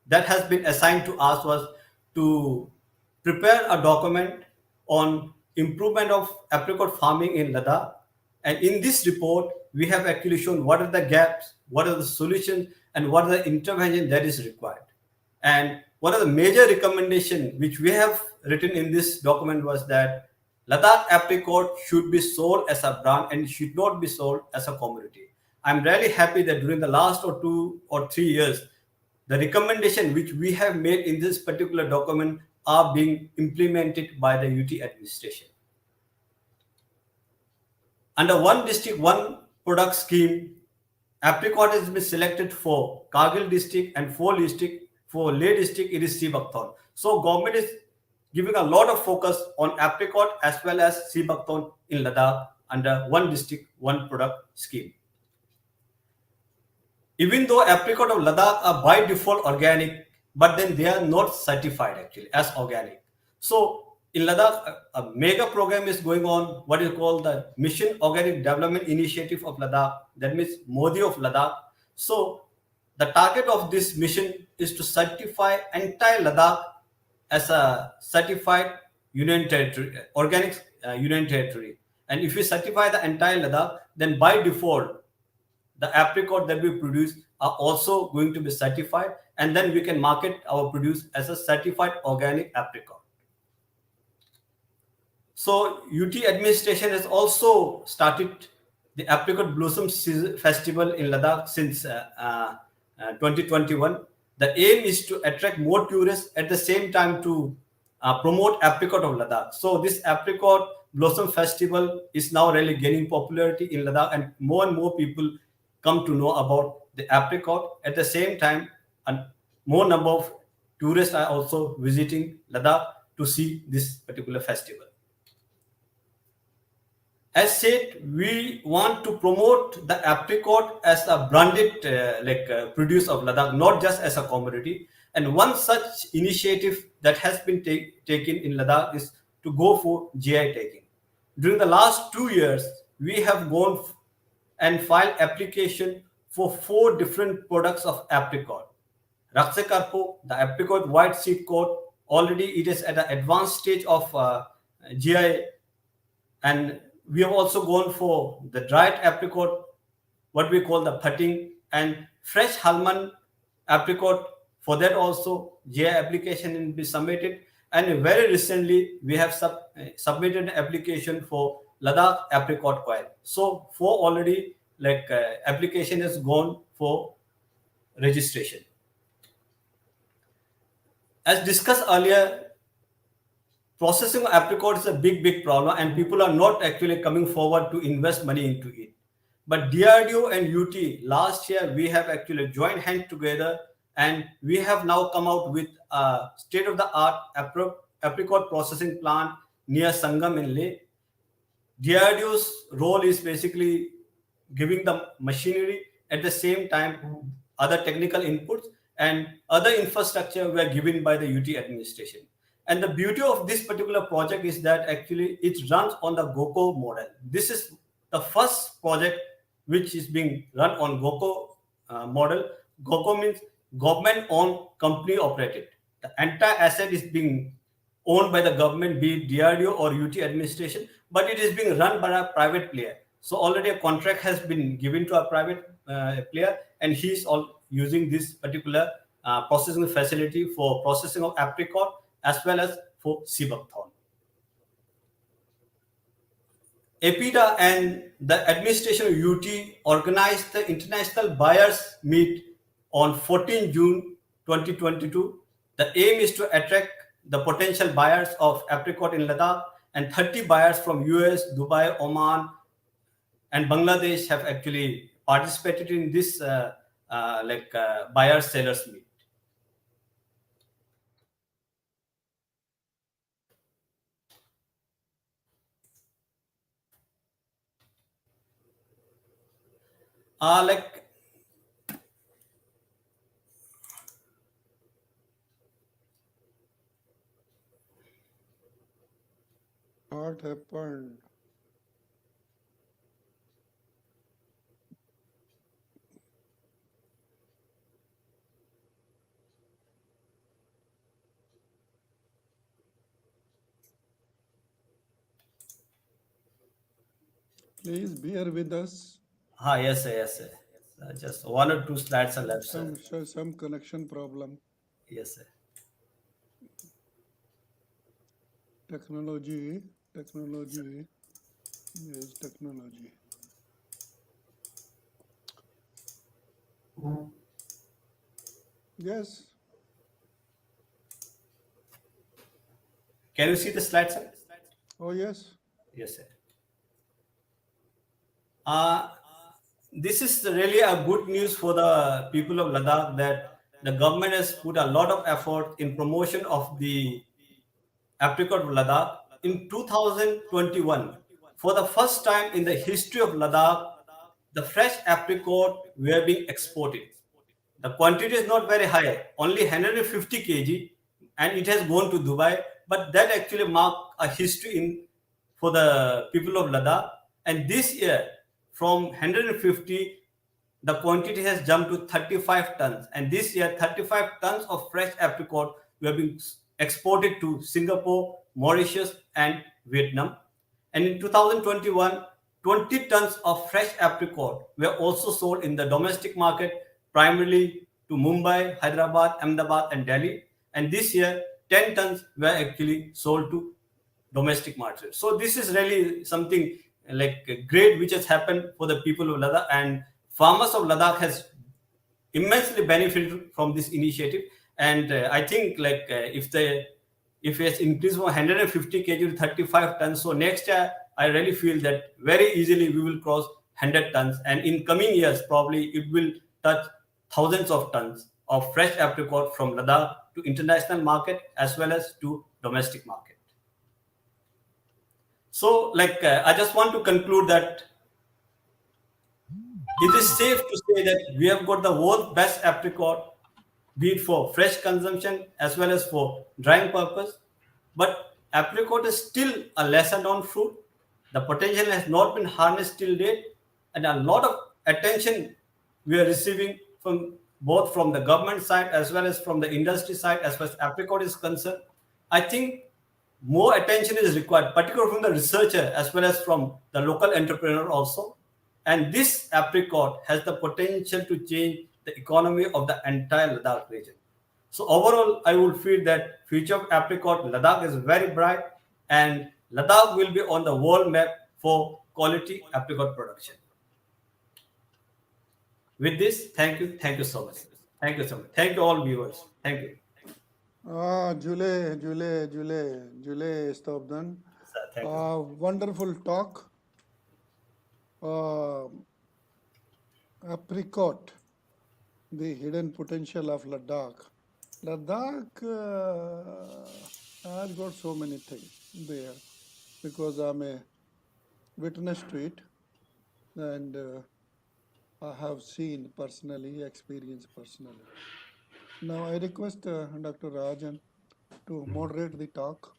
Speaker 2: that has been assigned to us was to prepare a document on improvement of apricot farming in Ladakh. And in this report, we have actually shown what are the gaps, what are the solutions, and what are the intervention that is required. And one of the major recommendation which we have written in this document was that Ladakh apricot should be sold as a brand and should not be sold as a commodity. I'm really happy that during the last or 2 or 3 years, the recommendation which we have made in this particular document are being implemented by the UT administration. Under one district, one product scheme, apricot has been selected for Kargil district, and for Leh district it is Sibakthon. So government is giving a lot of focus on apricot as well as Sibakthon in Ladakh under one district, one product scheme. Even though apricot of Ladakh are by default organic, but then they are not certified actually as organic. So in Ladakh, a mega program is going on, what is called the Mission Organic Development Initiative of Ladakh. That means Modi of Ladakh. So the target of this mission is to certify entire Ladakh as a certified union territory, organic union territory. And if we certify the entire Ladakh, then by default the apricot that we produce are also going to be certified, and then we can market our produce as a certified organic apricot. So UT administration has also started the apricot blossom festival in Ladakh since 2021. The aim is to attract more tourists at the same time to promote apricot of Ladakh. So this apricot blossom festival is now really gaining popularity in Ladakh, and more people come to know about the apricot. At the same time, a more number of tourists are also visiting Ladakh to see this particular festival. As said, we want to promote the apricot as a branded produce of Ladakh, not just as a commodity. And one such initiative that has been taken in Ladakh is to go for GI tagging. During the last 2 years, we have gone and filed application for 4 different products of apricot. Raksakarpo, the apricot white seed coat, already it is at an advanced stage of GI, and we have also gone for the dried apricot, what we call the putting, and fresh almond apricot. For that also, GI application will be submitted. And very recently, we have submitted an application for Ladakh apricot coil. So, for already application has gone for registration. As discussed earlier, processing of apricot is a big problem, and people are not actually coming forward to invest money into it. But DRDO and UT, last year we have actually joined hands together, and we have now come out with a state-of-the-art apricot processing plant near Sangam in Leh. DRDO's role is basically giving the machinery, at the same time other technical inputs and other infrastructure were given by the UT administration. And the beauty of this particular project is that actually it runs on the GOCO model. This is the first project which is being run on GOCO model. GOCO means government owned, company operated. The entire asset is being owned by the government, be it DRDO or UT administration, but it is being run by a private player. So already a contract has been given to a private player, and he is all using this particular processing facility for processing of apricot as well as for Sibakthon. APIDA and the administration of UT organized the International Buyers Meet on 14 June 2022. The aim is to attract the potential buyers of apricot in Ladakh, and 30 buyers from US, Dubai, Oman, and Bangladesh have actually participated in this buyer sellers meet. Like
Speaker 1: What happened? Please bear with us.
Speaker 2: Yes, sir, yes, sir. Just one or two slides are left, sir.
Speaker 1: Some connection problem.
Speaker 2: Yes, sir.
Speaker 1: Technology, technology is technology. Yes.
Speaker 2: Can you see the slides, sir?
Speaker 1: Oh, yes.
Speaker 2: Yes, sir. Uh, this is really a good news for the people of Ladakh that the government has put a lot of effort in promotion of the apricot of Ladakh. In 2021, for the first time in the history of Ladakh, the fresh apricot were being exported. The quantity is not very high, only 150 kg, and it has gone to Dubai. But that actually marked a history in for the people of Ladakh. And this year, from 150, the quantity has jumped to 35 tons. And this year, 35 tons of fresh apricot were being exported to Singapore, Mauritius, and Vietnam. And in 2021, 20 tons of fresh apricot were also sold in the domestic market, primarily to Mumbai, Hyderabad, Ahmedabad, and Delhi. And this year, 10 tons were actually sold to domestic market. So this is really something like great which has happened for the people of Ladakh, and farmers of Ladakh has immensely benefited from this initiative. And I think like if it's increased from 150 kg to 35 tons, so next year I really feel that very easily we will cross 100 tons, and in coming years probably it will touch thousands of tons of fresh apricot from Ladakh to international market as well as to domestic market. So like I just want to conclude that it is safe to say that we have got the world's best apricot, be it for fresh consumption as well as for drying purpose. But apricot is still a lesser known fruit. The potential has not been harnessed till date, and a lot of attention we are receiving from both from the government side as well as from the industry side as far as apricot is concerned. I think more attention is required, particularly from the researcher as well as from the local entrepreneur also. And this apricot has the potential to change the economy of the entire Ladakh region. So overall, I would feel that future of apricot Ladakh is very bright, and Ladakh will be on the world map for quality apricot production. With this, thank you so much. Thank you so much. Thank you all viewers. Thank you.
Speaker 1: Jule, stop then.
Speaker 2: Sir, thank you.
Speaker 1: Wonderful talk. Uh, Apricot, the hidden potential of Ladakh. Ladakh has got so many things there because I'm a witness to it, and I have seen personally, experienced personally. Now I request Dr. Rajan to moderate the talk.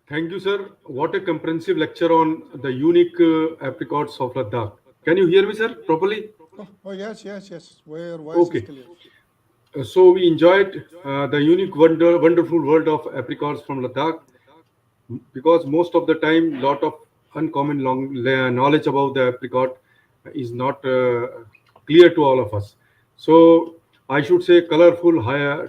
Speaker 3: Thank you, sir. What a comprehensive lecture on the unique apricots of Ladakh. Can you hear me, sir, properly?
Speaker 1: Oh yes, yes, yes. Where voice is
Speaker 3: Okay.
Speaker 1: clear.
Speaker 3: So we enjoyed the unique, wonderful world of apricots from Ladakh because most of the time, lot of uncommon knowledge about the apricot is not clear to all of us. So I should say colorful, high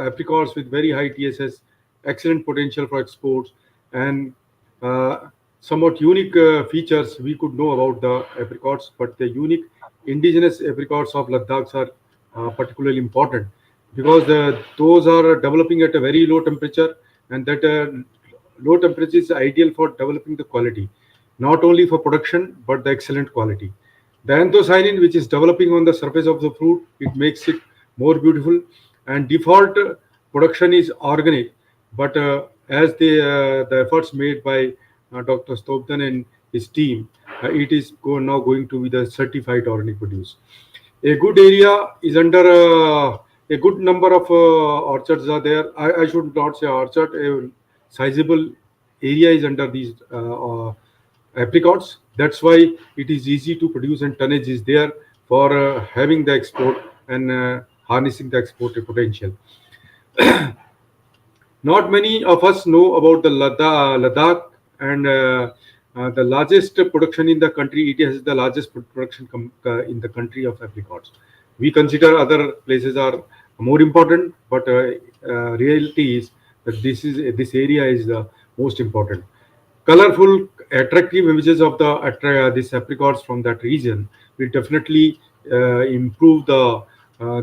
Speaker 3: apricots with very high TSS, excellent potential for exports, and uh, somewhat unique features we could know about the apricots. But the unique indigenous apricots of Ladakh are particularly important because those are developing at a very low temperature, and that low temperature is ideal for developing the quality, not only for production but the excellent quality. The anthocyanin, which is developing on the surface of the fruit, it makes it more beautiful. And default production is organic, but as the efforts made by Dr. Stobdan and his team, it is now going to be the certified organic produce. A good area is under a good number of orchards are there. I should not say orchard. sizable area is under these apricots. That's why it is easy to produce, and tonnage is there for having the export and harnessing the export potential. Not many of us know about the Ladakh, and the largest production in the country. It has the largest production in the country of apricots. We consider other places are more important, but reality is that this area is the most important. Colorful, attractive images of these apricots from that region will definitely improve the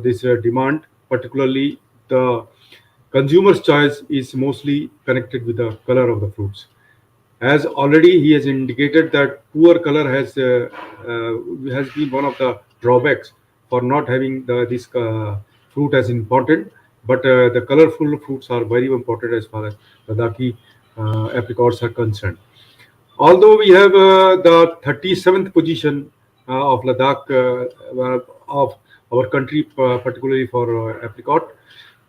Speaker 3: this demand, particularly the consumer's choice is mostly connected with the color of the fruits. As already he has indicated that poor color has been one of the drawbacks for not having this fruit as important. But the colorful fruits are very important as far as Ladakhi apricots are concerned. Although we have the 37th position of Ladakh of our country, particularly for apricot,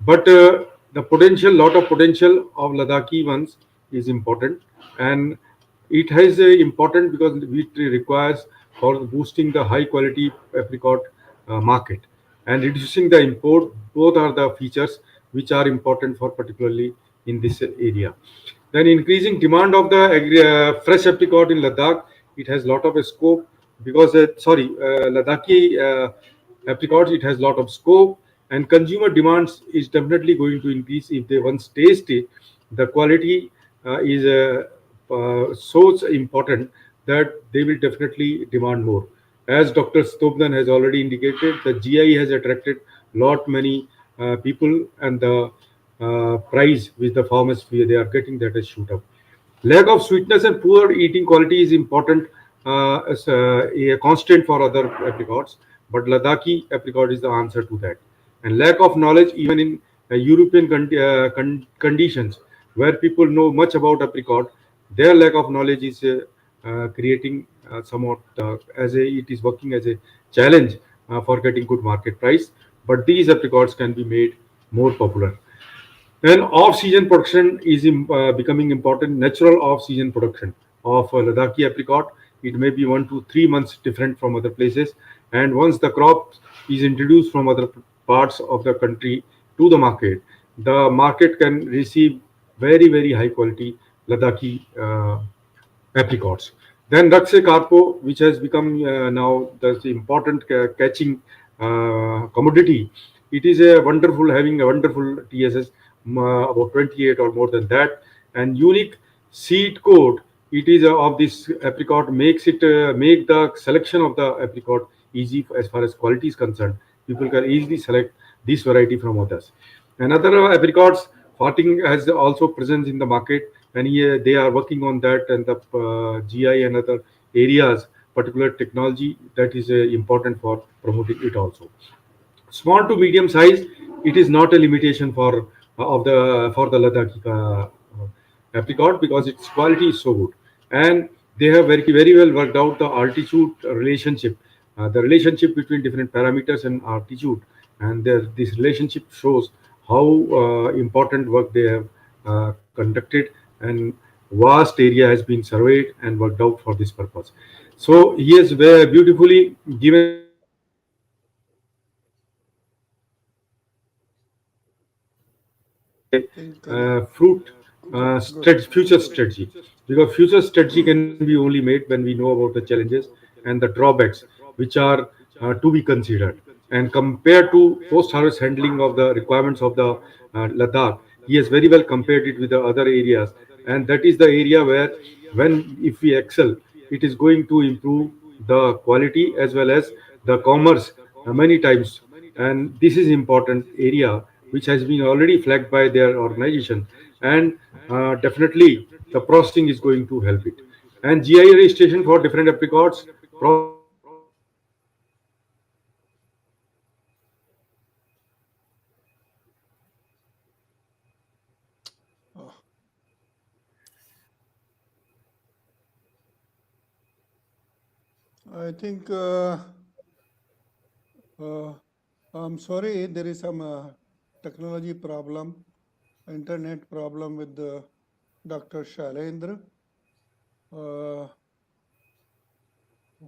Speaker 3: but the potential, lot of potential of Ladakhi ones is important, and it has important because it requires for boosting the high quality apricot market and reducing the import. Both are the features which are important for particularly in this area. Then increasing demand of the fresh apricot in Ladakh, it has lot of scope because Ladakhi apricots, it has lot of scope, and consumer demands is definitely going to increase if they once taste it. The quality is so important that they will definitely demand more. As Dr. Stobdan has already indicated, the GI has attracted lot many people, and the price which the farmers they are getting, that is shoot up. Lack of sweetness and poor eating quality is important as a constant for other apricots, but Ladakhi apricot is the answer to that. And lack of knowledge, even in European conditions, where people know much about apricot, their lack of knowledge is creating somewhat as a it is working as a challenge for getting good market price. But these apricots can be made more popular. Then off-season production is becoming important. Natural off-season production of Ladakhi apricot. It may be 1 to 3 months different from other places. And once the crop is introduced from other parts of the country to the market can receive very high quality Ladakhi apricots. Then Rakse Karpo, which has become now the important catching commodity. It is a wonderful, having a wonderful TSS, about 28 or more than that, and unique seed coat. It is of this apricot makes it make the selection of the apricot easy as far as quality is concerned. People can easily select this variety from others. Another apricots, farting has also presence in the market, and they are working on that, and the GI and other areas, particular technology that is important for promoting it also. Small to medium size, it is not a limitation for the Ladakhi apricot because its quality is so good, and they have very well worked out the altitude relationship, the relationship between different parameters and altitude, and this relationship shows how important work they have conducted, and vast area has been surveyed and worked out for this purpose. So he has very beautifully given the
Speaker 1: think
Speaker 3: fruit
Speaker 1: good, good,
Speaker 3: future
Speaker 1: good.
Speaker 3: strategy, because future strategy can be only made when we know about the challenges and the drawbacks which are to be considered, and compared to post harvest handling of the requirements of the Ladakh, he has very well compared it with the other areas, and that is the area where when if we excel, it is going to improve the quality as well as the commerce many times. And this is important area which has been already flagged by their organization, and definitely the processing is going to help it. And GI registration for different apricots, processing is going to help it. And definitely
Speaker 1: Uh, I think uh, I'm sorry, there is some technology problem, internet problem with the Dr. Shailendra, uh,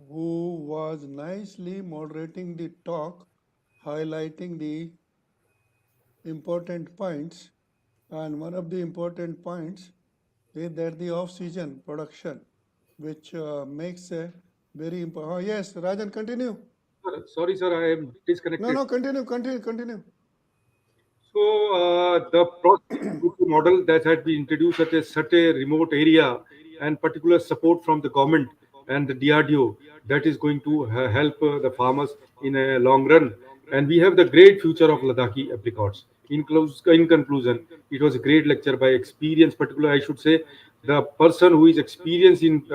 Speaker 1: who was nicely moderating the talk, highlighting the important points. And one of the important points is that the off-season production, which makes a very important. Oh, yes, Rajan, continue.
Speaker 3: Sorry, sir, I am
Speaker 1: No,
Speaker 3: disconnected.
Speaker 1: no, continue.
Speaker 3: So the process model that had been introduced such a remote area and particular support from the government and the DRDO that is going to help the farmers in a long run. And we have the great future of Ladakhi apricots. In conclusion, it was a great lecture by experience, particularly I should say the person who is experienced in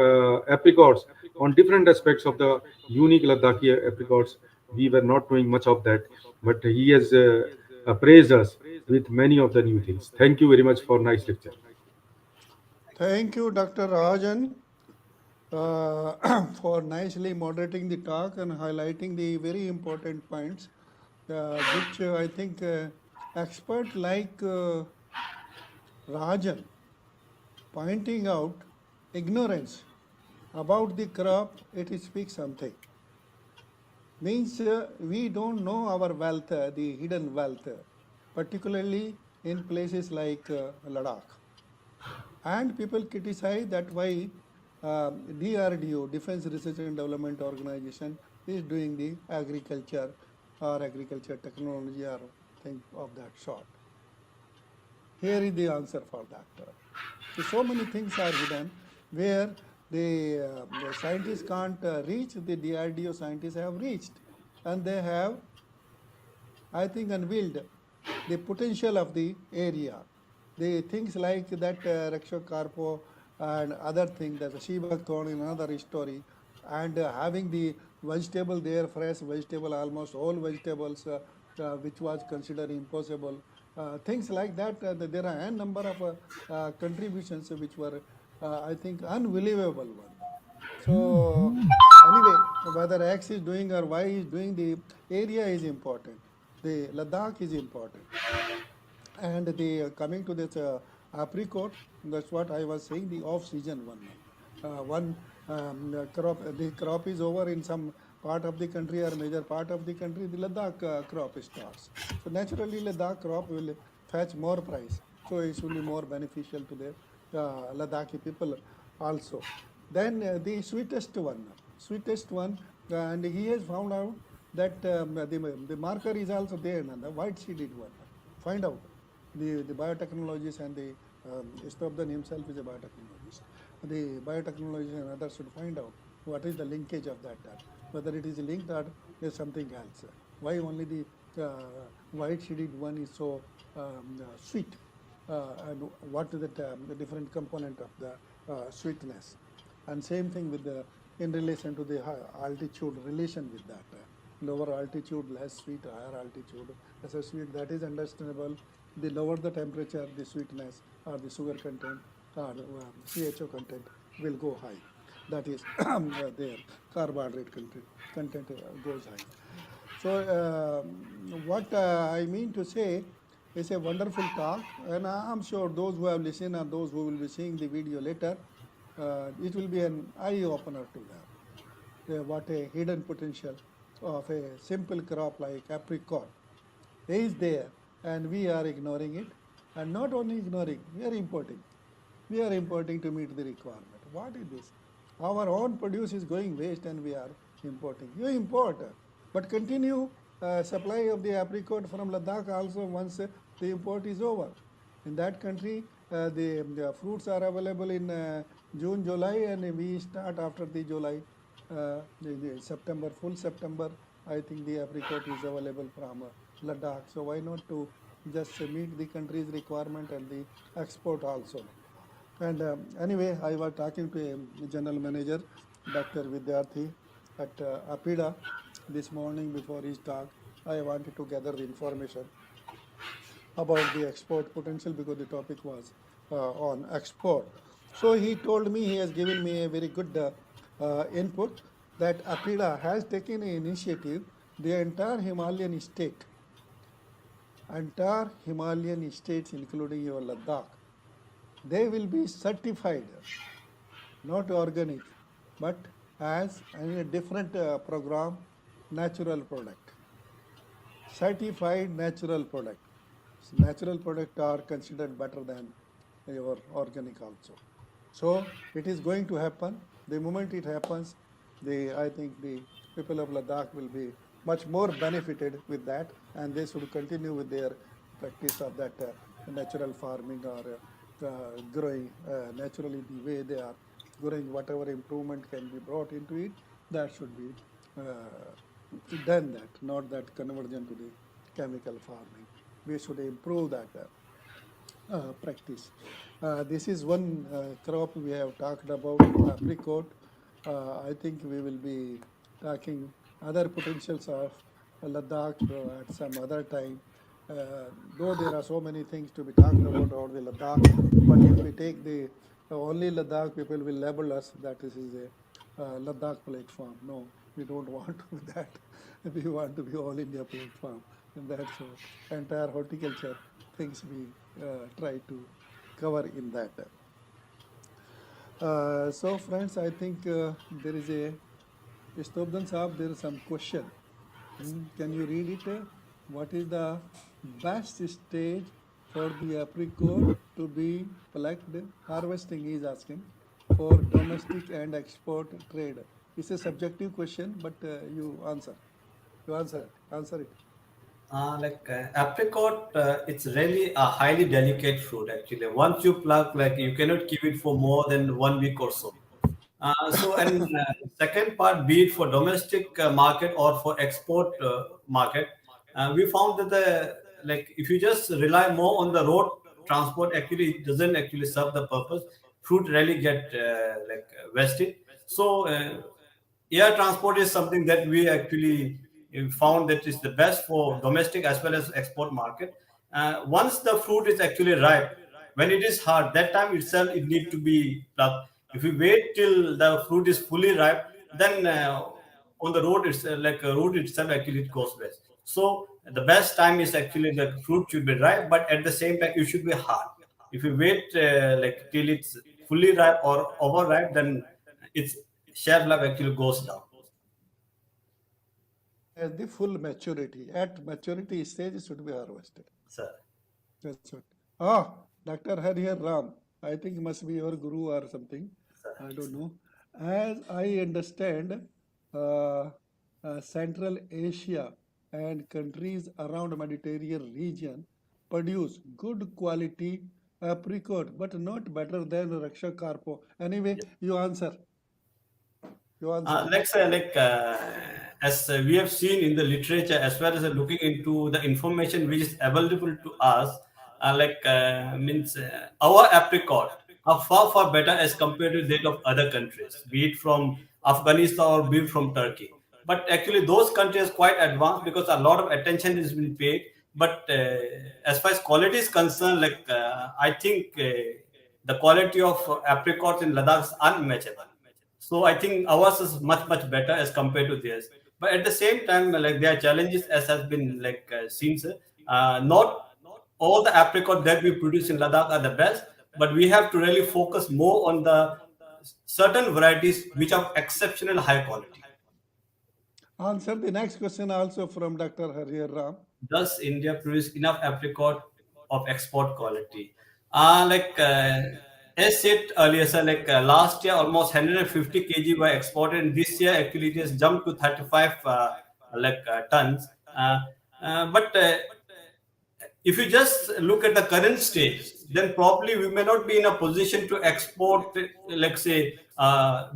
Speaker 3: apricots on different aspects of the unique Ladakhi apricots. We were not knowing much of that, but he has appraised us with many of the new things. Thank you very much for nice lecture.
Speaker 1: Thank you, Dr. Rajan, for nicely moderating the talk and highlighting the very important points, which I think expert like Rajan pointing out ignorance about the crop, it speaks something. Means we don't know our wealth, the hidden wealth, particularly in places like Ladakh. And people criticize that why DRDO, Defense Research and Development Organization, is doing the agriculture or agriculture technology or thing of that sort. Here is the answer for that. So many things are hidden where the scientists can't reach, the DRDO scientists have reached, and they have, I think, unveiled the potential of the area. The things like that Rexocarpo and other things, the Shiva corn in another story, and having the vegetable there, fresh vegetable, almost all vegetables, which was considered impossible. Things like that, there are a number of contributions which were, I think, unbelievable one. So anyway, whether X is doing or Y is doing, the area is important. The Ladakh is important. And the coming to this apricot, that's what I was saying, the off-season one. One crop, the crop is over in some part of the country or major part of the country, the Ladakh crop starts. So naturally, Ladakh crop will fetch more price. So it will be more beneficial to the Ladakhi people also. Then sweetest one, and he has found out that the marker is also there, the white seeded one. Find out the biotechnologist and the Stobdan himself is a biotechnologist. The biotechnologist and others should find out what is the linkage of that, whether it is linked or is something else. Why only the white seeded one is so sweet, and what is the different component of the sweetness. And same thing with the in relation to the altitude relation with that. Lower altitude, less sweet, higher altitude, lesser sweet, that is understandable. The lower the temperature, the sweetness or the sugar content or CHO content will go high. That is their carbohydrate content goes high. So what I mean to say is a wonderful talk, and I'm sure those who have listened and those who will be seeing the video later, it will be an eye opener to them. What a hidden potential of a simple crop like apricot is there, and we are ignoring it. And not only ignoring, we are importing. We are importing to meet the requirement. What is this? Our own produce is going waste and we are importing. You import, but continue supply of the apricot from Ladakh also once the import is over. In that country, the fruits are available in June, July, and we start after the July, the September, full September. I think the apricot is available from Ladakh. So why not to just meet the country's requirement and the export also? And anyway, I was talking to a general manager, Dr. Vidyarthi, at APIDA this morning before his talk. I wanted to gather the information about the export potential because the topic was on export. So he told me, he has given me a very good input that APIDA has taken an initiative, the entire Himalayan states, including your Ladakh, they will be certified, not organic, but as in a different program, natural product, certified natural product. So natural product are considered better than your organic also. So it is going to happen. The moment it happens, I think the people of Ladakh will be much more benefited with that, and they should continue with their practice of that natural farming or growing naturally the way they are growing. Whatever improvement can be brought into it, that should be done. That not that conversion to the chemical farming. We should improve that practice. This is one crop we have talked about, apricot. I think we will be talking other potentials of Ladakh at some other time. Though there are so many things to be talked about the Ladakh, but if we take the only Ladakh, people will label us that this is a Ladakh platform. No, we don't want to be that. We want to be all India platform, and that's entire horticulture things we try to cover in that. So, friends, I think there is a Stobdan Saab, there is some question. Can you read it? What is the best stage for the apricot to be plucked? Harvesting is asking for domestic and export trade. It's a subjective question, but you answer. You answer it. Answer it.
Speaker 2: Apricot, it's really a highly delicate fruit. Actually, once you pluck, like you cannot keep it for more than 1 week or so. Second part, be it for domestic market or for export market, we found that the like if you just rely more on the road transport, actually it doesn't actually serve the purpose. Fruit really get wasted. So air transport is something that we actually found that is the best for domestic as well as export market. Once the fruit is actually ripe, when it is hard, that time itself it need to be plucked. If we wait till the fruit is fully ripe, then on the road it's road itself actually it goes best. So the best time is actually the fruit should be ripe, but at the same time it should be hard. If you wait till it's fully ripe or overripe, then its shelf life actually goes down.
Speaker 1: At the full maturity, at maturity stage, it should be harvested.
Speaker 2: Sir.
Speaker 1: That's what. Ah, Dr. Harihar Ram. I think must be your guru or something. I don't know. As I understand, uh, Central Asia and countries around Mediterranean region produce good quality apricot, but not better than Raksha Karpo. Anyway, you answer. You answer.
Speaker 2: As we have seen in the literature, as well as looking into the information which is available to us, means our apricot are far far better as compared to that of other countries, be it from Afghanistan or be it from Turkey. But actually, those countries are quite advanced because a lot of attention is being paid. But as far as quality is concerned, I think the quality of apricots in Ladakh is unmatchable. So I think ours is much much better as compared to theirs. But at the same time, like there are challenges as has been seen. Sir. Not all the apricot that we produce in Ladakh are the best, but we have to really focus more on the certain varieties which are exceptional high quality.
Speaker 1: Answer the next question also from Dr. Harihar Ram.
Speaker 2: Does India produce enough apricot of export quality? As said earlier, sir, last year almost 150 kg were exported, and this year actually it has jumped to 35 tons. But if you just look at the current stage, then probably we may not be in a position to export, let's say,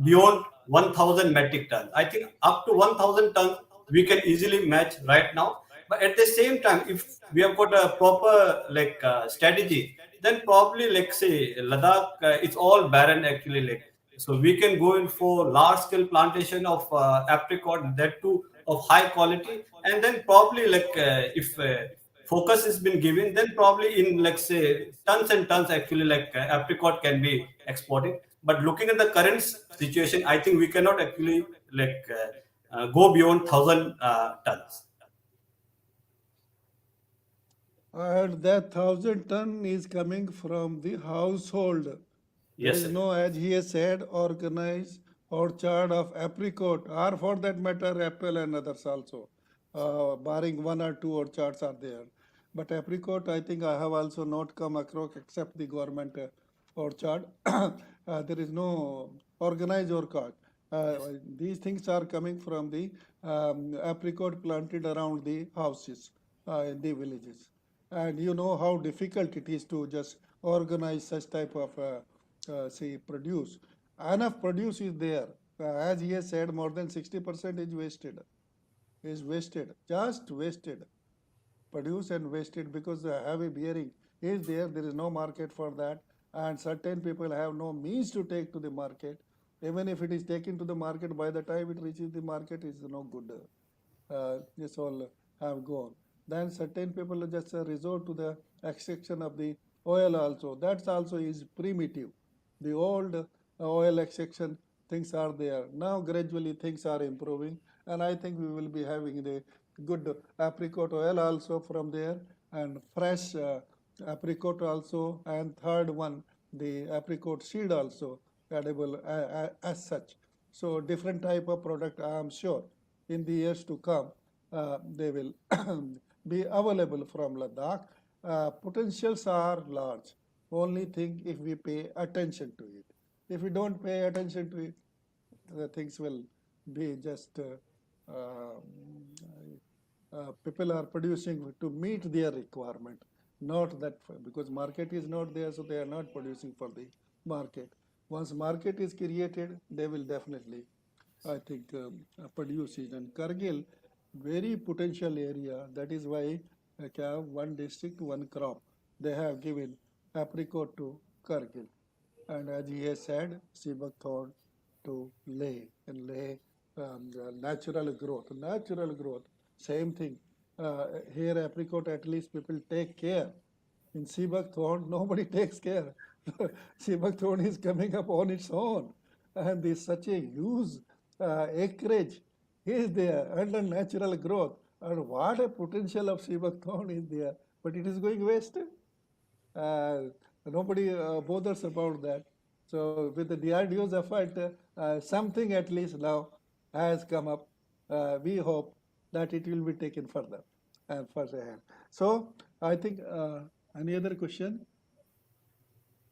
Speaker 2: beyond 1,000 metric tons. I think up to 1,000 tons we can easily match right now. But at the same time, if we have got a proper strategy, then probably, like say, Ladakh, it's all barren actually. So we can go in for large scale plantation of apricot, that too of high quality, and then probably if focus has been given, then probably in say tons and tons actually apricot can be exported. But looking at the current situation, I think we cannot actually go beyond 1,000 tons.
Speaker 1: And that 1,000 ton is coming from the household. There
Speaker 2: Yes,
Speaker 1: is
Speaker 2: sir.
Speaker 1: no, as he has said, organized orchard of apricot, or for that matter, apple and others also. Barring one or two orchards are there. But apricot, I think I have also not come across except the government orchard. There is no organized orchard.
Speaker 2: Yes.
Speaker 1: These things are coming from the apricot planted around the houses in the villages. And you know how difficult it is to just organize such type of say produce. Enough produce is there. As he has said, more than 60% is wasted, just wasted, produce and wasted because the heavy bearing is there. There is no market for that, and certain people have no means to take to the market. Even if it is taken to the market, by the time it reaches the market, is no good. This all have gone. Then certain people just resort to the extraction of the oil also. That's also is primitive. The old oil extraction things are there. Now gradually things are improving, and I think we will be having the good apricot oil also from there, and fresh apricot also, and third one the apricot seed also edible as such. So different type of product I am sure in the years to come they will be available from Ladakh. Potentials are large. Only thing if we pay attention to it. If we don't pay attention to it, the things will be just people are producing to meet their requirement, not that because market is not there, so they are not producing for the market. Once market is created, they will definitely, I think, produce it. And Kargil, very potential area. That is why have one district, one crop. They have given apricot to Kargil. And as he has said, Sibak thought to lay and lay natural growth. Natural growth, same thing. Here, apricot, at least people take care. In Seabach Thorn, nobody takes care. Seabach Thorn is coming up on its own. And there's such a huge acreage is there under natural growth. And what a potential of Seabach Thorn is there. But it is going waste. Uh, Nobody bothers about that. So with the DRDO's effort, something at least now has come up. We hope that it will be taken further and further ahead. So I think any other question?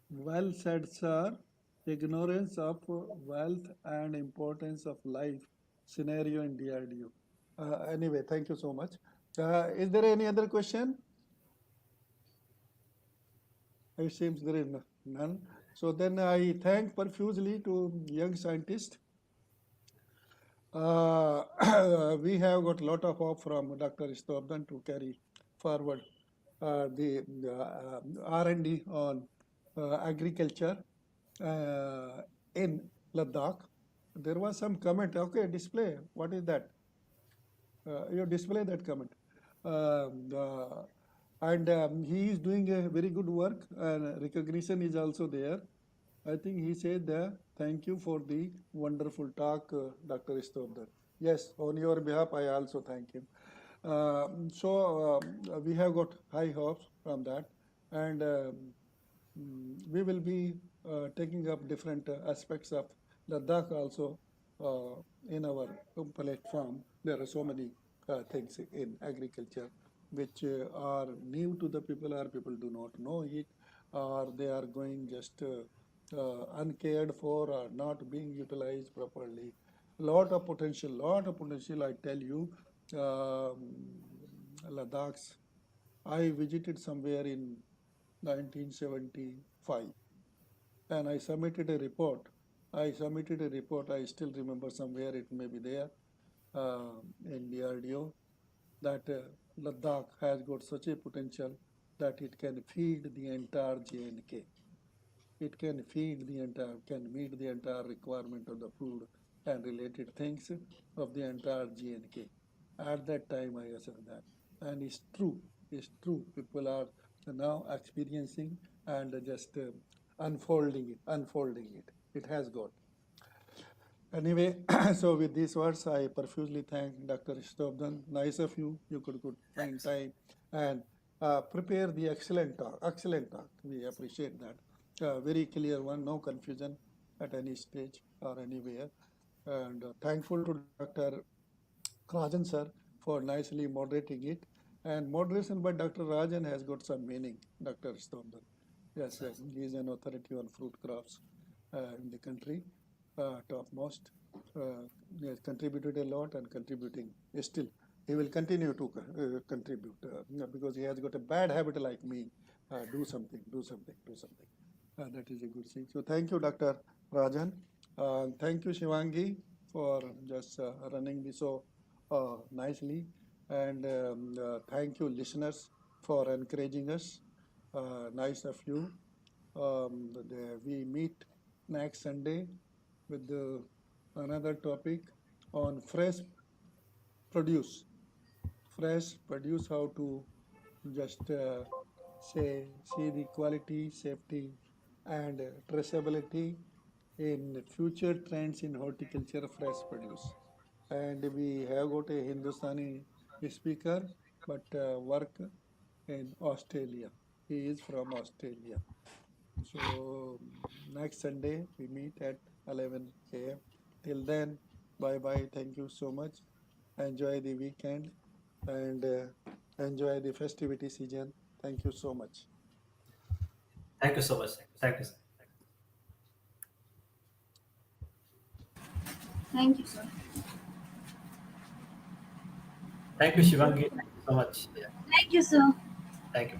Speaker 1: Well said, sir. Ignorance of wealth and importance of life scenario in DRDO. Anyway, thank you so much. Is there any other question? It seems there is none. So then I thank profusely to young scientist. We have got a lot of hope from Dr. Istobdan to carry forward the R&D on agriculture in Ladakh. There was some comment. Okay, display. What is that? You display that comment. And he is doing a very good work, and recognition is also there. I think he said that thank you for the wonderful talk, Dr. Istobdar. Yes, on your behalf, I also thank him. We have got high hopes from that, and we will be taking up different aspects of Ladakh also in our platform. There are so many things in agriculture which are new to the people, or people do not know it, or they are going just uncared for or not being utilized properly. Lot of potential, I tell you. Um, Ladakh's, I visited somewhere in 1975 and I submitted a report. I still remember somewhere it may be there in DRDO that Ladakh has got such a potential that it can feed the entire JNK. It can feed the entire, can meet the entire requirement of the food and related things of the entire GNK. At that time, I said that, and it's true. People are now experiencing and just unfolding it. It has got. Anyway, so with these words, I profusely thank Dr. Stobdan. Nice of you. You could find
Speaker 2: Thanks.
Speaker 1: time and prepare the excellent talk. Excellent talk. We appreciate that. Very clear one, no confusion at any stage or anywhere. And thankful to Dr. Rajan sir for nicely moderating it. And moderation by Dr. Rajan has got some meaning, Dr. Stomber. Yes, yes, he is an authority on fruit crops in the country, topmost. He has contributed a lot and contributing still. He will continue to contribute because he has got a bad habit like me. Do something, do something, do something. That is a good thing. So thank you, Dr. Rajan. Thank you, Shivangi, for just running this so nicely. And thank you, listeners, for encouraging us. Nice of you. We meet next Sunday with another topic on fresh produce. Fresh produce, how to just see the quality, safety, and traceability in future trends in horticulture fresh produce. And we have got a Hindustani speaker, but work in Australia. He is from Australia. So next Sunday we meet at 11 a.m. Till then, bye bye. Thank you so much. Enjoy the weekend and enjoy the festivity season. Thank you so much.
Speaker 2: Thank you so much. Thank you.
Speaker 4: Thank you, sir.
Speaker 2: Thank you, Shivangi. Thank you so much. Yeah.
Speaker 4: Thank you, sir.
Speaker 2: Thank you.